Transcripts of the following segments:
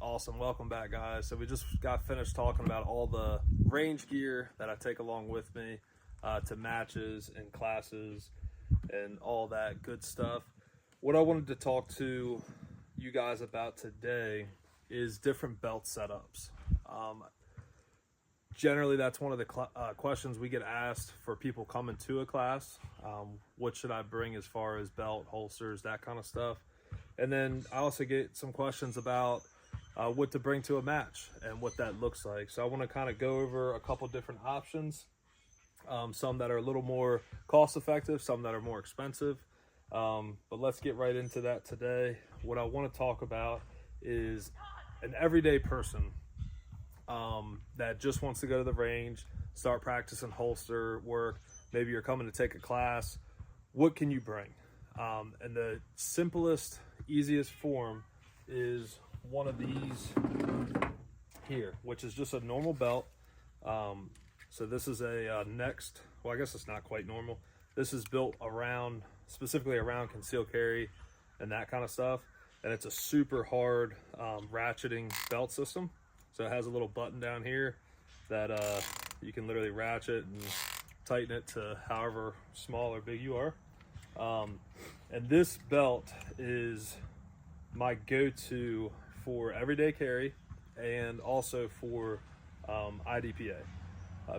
Awesome. Welcome back, guys. So we just got finished talking about all the range gear that I take along with me to matches and classes and all that good stuff. What I wanted to talk to you guys about today is different belt setups. Generally, that's one of the questions we get asked for people coming to a class. What should I bring as far as belt, holsters, that kind of stuff? And then I also get some questions about what to bring to a match and what that looks like. So I want to kind of go over a couple different options, some that are a little more cost effective, some that are more expensive. But let's get right into that today. What I want to talk about is an everyday person that just wants to go to the range, start practicing holster work. Maybe you're coming to take a class. What can you bring? And the simplest, easiest form is one of these here, which is just a normal belt. So this is a Next, well, I guess it's not quite normal. This is built around, specifically around concealed carry and that kind of stuff. And it's a super hard ratcheting belt system. So it has a little button down here that you can literally ratchet and tighten it to however small or big you are. And this belt is my go-to for everyday carry and also for IDPA.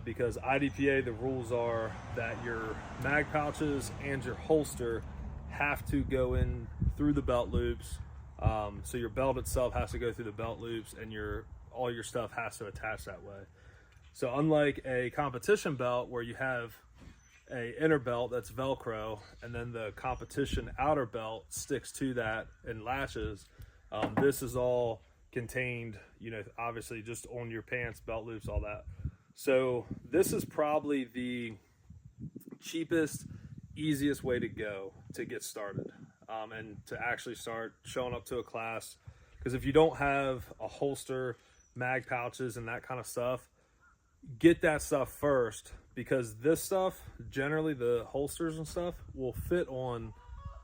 Because IDPA, the rules are that your mag pouches and your holster have to go in through the belt loops. So your belt itself has to go through the belt loops and all your stuff has to attach that way. So unlike a competition belt where you have a inner belt that's Velcro and then the competition outer belt sticks to that and latches, this is all contained, obviously just on your pants, belt loops, all that. So this is probably the cheapest, easiest way to go to get started and to actually start showing up to a class. Because if you don't have a holster, mag pouches, and that kind of stuff, get that stuff first, because this stuff, generally the holsters and stuff, will fit on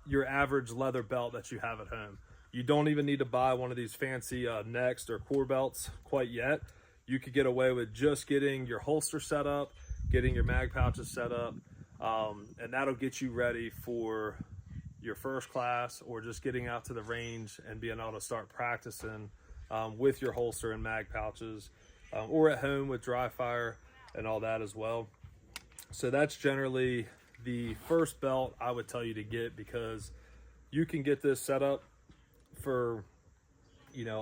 your average leather belt that you have at home. You don't even need to buy one of these fancy Next or Core belts quite yet. You could get away with just getting your holster set up, getting your mag pouches set up, and that'll get you ready for your first class or just getting out to the range and being able to start practicing with your holster and mag pouches, or at home with dry fire and all that as well. So that's generally the first belt I would tell you to get, because you can get this set up for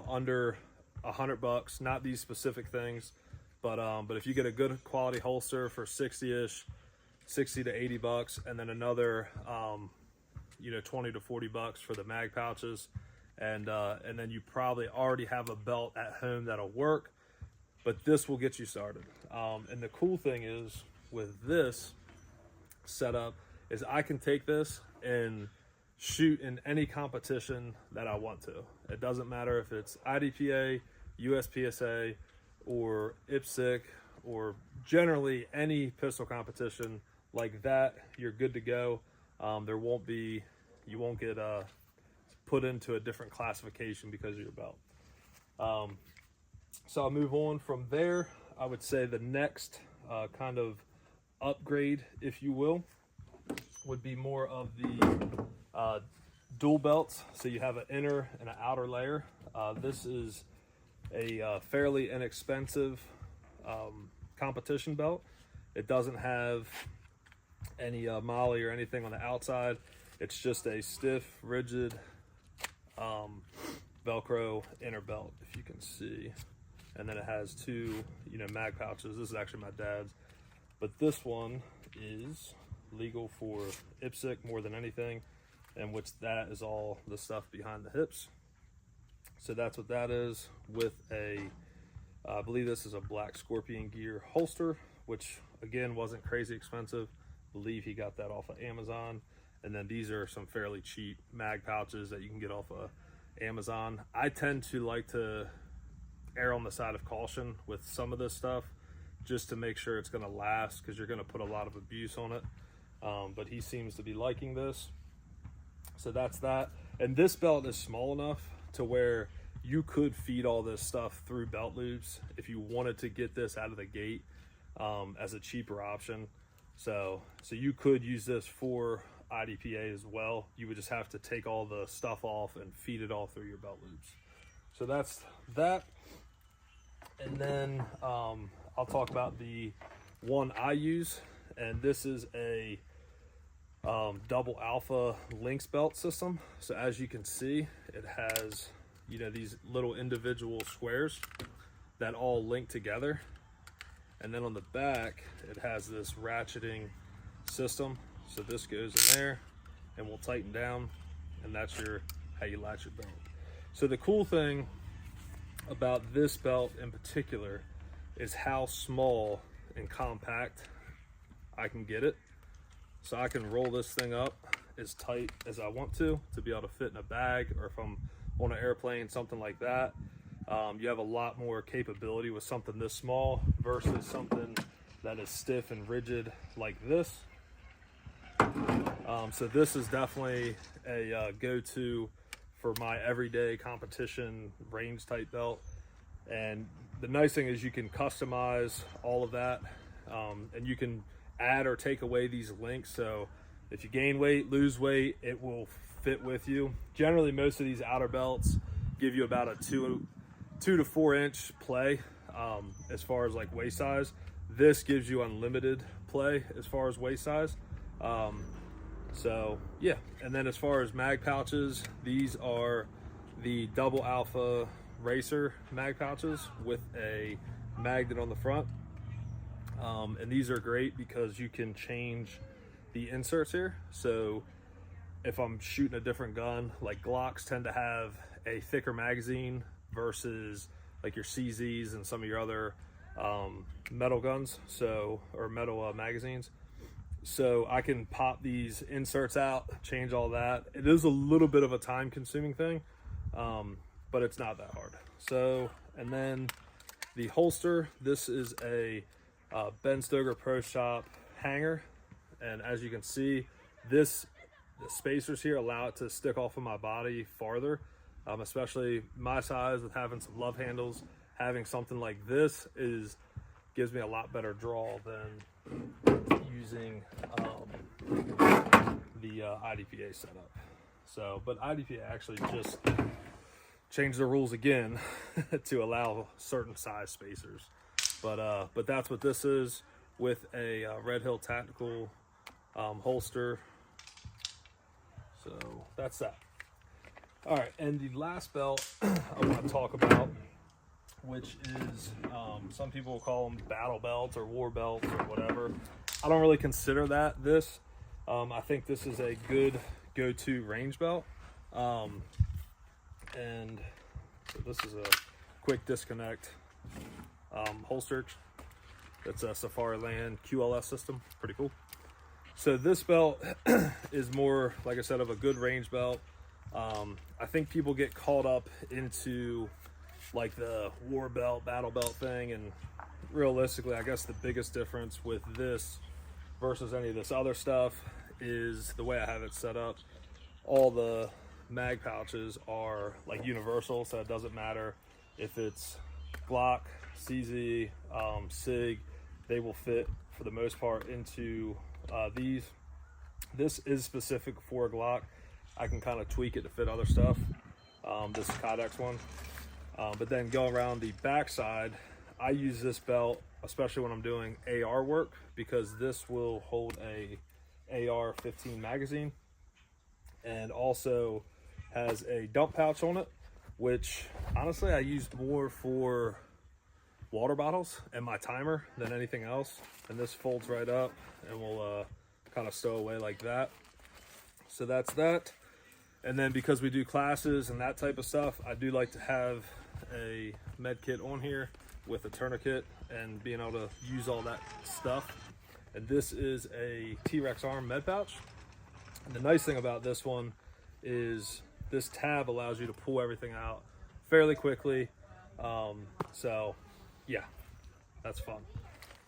under $100, not these specific things, but if you get a good quality holster for 60-ish, 60 to 80 bucks, and then another 20 to 40 bucks for the mag pouches, and then you probably already have a belt at home that'll work. But this will get you started. And the cool thing is with this setup is I can take this and shoot in any competition that I want to. It doesn't matter if it's IDPA, USPSA, or IPSC, or generally any pistol competition like that. You're good to go. You won't get put into a different classification because of your belt. So I'll move on from there. I would say the next kind of upgrade, if you will, would be more of the dual belts. So you have an inner and an outer layer. This is a fairly inexpensive competition belt. It doesn't have any MOLLE or anything on the outside. It's just a stiff, rigid Velcro inner belt, if you can see. And then it has two, mag pouches. This is actually my dad's, but this one is legal for IPSC more than anything, and which that is all the stuff behind the hips. So that's what that is, with I believe this is a Black Scorpion Gear holster, which again wasn't crazy expensive. I believe he got that off of Amazon. And then these are some fairly cheap mag pouches that you can get off of Amazon. I tend to like to err on the side of caution with some of this stuff, just to make sure it's going to last, because you're going to put a lot of abuse on it. But he seems to be liking this. So that's that. And this belt is small enough to where you could feed all this stuff through belt loops if you wanted to get this out of the gate as a cheaper option. So you could use this for IDPA as well. You would just have to take all the stuff off and feed it all through your belt loops. So that's that. And then I'll talk about the one I use, and this is a double alpha Lynx belt system. So as you can see, it has, you know, these little individual squares that all link together. And then on the back, it has this ratcheting system. So this goes in there and will tighten down, and that's how you latch your belt. So the cool thing about this belt in particular is how small and compact I can get it. So I can roll this thing up as tight as I want to be able to fit in a bag, or if I'm on an airplane, something like that. You have a lot more capability with something this small versus something that is stiff and rigid like this. So this is definitely a go-to for my everyday competition range type belt. And the nice thing is you can customize all of that, and you can add or take away these links. So if you gain weight, lose weight, it will fit with you. Generally, most of these outer belts give you about a 2 to 4 inch play as far as like waist size. This gives you unlimited play as far as waist size. So yeah, and then as far as mag pouches, these are the double alpha racer mag pouches with a magnet on the front. And these are great because you can change the inserts here. So if I'm shooting a different gun, like Glocks tend to have a thicker magazine versus like your CZs and some of your other metal guns, or metal magazines. So I can pop these inserts out, change all that. It is a little bit of a time consuming thing, but it's not that hard. So, and then the holster, this is a Ben Stoeger Pro Shop hanger. And as you can see, the spacers here allow it to stick off of my body farther, especially my size with having some love handles. Having something like this gives me a lot better draw than using the IDPA setup. So, but IDPA actually just changed the rules again to allow certain size spacers. But that's what this is, with a Red Hill Tactical holster. So that's that. All right, and the last belt I want to talk about, which is some people will call them battle belts or war belts or whatever. I don't really consider that this. I think this is a good go-to range belt. And so this is a quick disconnect holster. That's a Safariland QLS system. Pretty cool. So this belt is more, like I said, of a good range belt. I think people get caught up into like the war belt, battle belt thing, and realistically, I guess the biggest difference with this versus any of this other stuff is the way I have it set up. All the mag pouches are like universal, so it doesn't matter if it's Glock, CZ, SIG, they will fit for the most part into these. This is specific for a Glock. I can kind of tweak it to fit other stuff. This is Kydex one. But then going around the back side, I use this belt especially when I'm doing AR work, because this will hold a AR-15 magazine, and also has a dump pouch on it, which honestly I use more for water bottles and my timer than anything else. And this folds right up and will kind of stow away like that. So that's that. And then because we do classes and that type of stuff, I do like to have a med kit on here with a tourniquet and being able to use all that stuff. And this is a T-Rex arm med pouch. And the nice thing about this one is this tab allows you to pull everything out fairly quickly. So yeah, that's fun.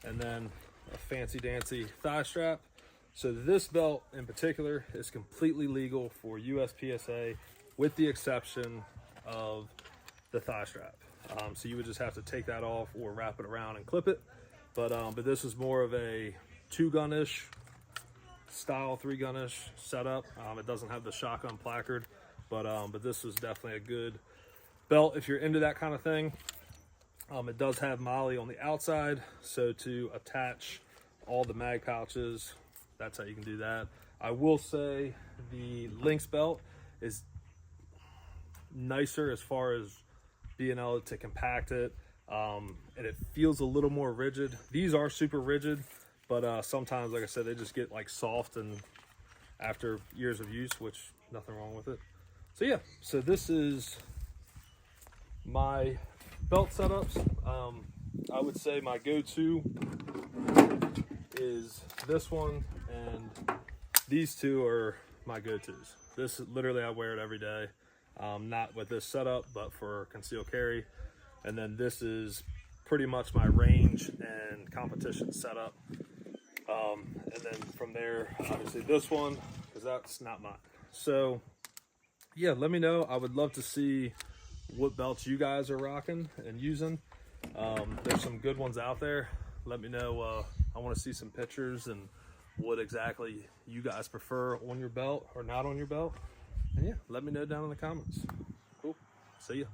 And then a fancy dancy thigh strap. So this belt in particular is completely legal for USPSA, with the exception of the thigh strap. So you would just have to take that off or wrap it around and clip it. But this is more of a 2-gun-ish style, 3-gun-ish setup. It doesn't have the shotgun placard, but this is definitely a good belt if you're into that kind of thing. It does have MOLLE on the outside, so to attach all the mag pouches, that's how you can do that. I will say the Lynx belt is nicer as far as being able to compact it, and it feels a little more rigid. These are super rigid, but sometimes, like I said, they just get like soft and after years of use, which nothing wrong with it. So yeah, so this is my belt setups. I would say my go-to is this one, and these two are my go-tos. This is literally, I wear it every day. Not with this setup, but for concealed carry. And then this is pretty much my range and competition setup. And then from there, obviously this one, because that's not mine. So yeah, let me know. I would love to see what belts you guys are rocking and using. There's some good ones out there. Let me know. I want to see some pictures and what exactly you guys prefer on your belt or not on your belt. And yeah, let me know down in the comments. Cool. See ya.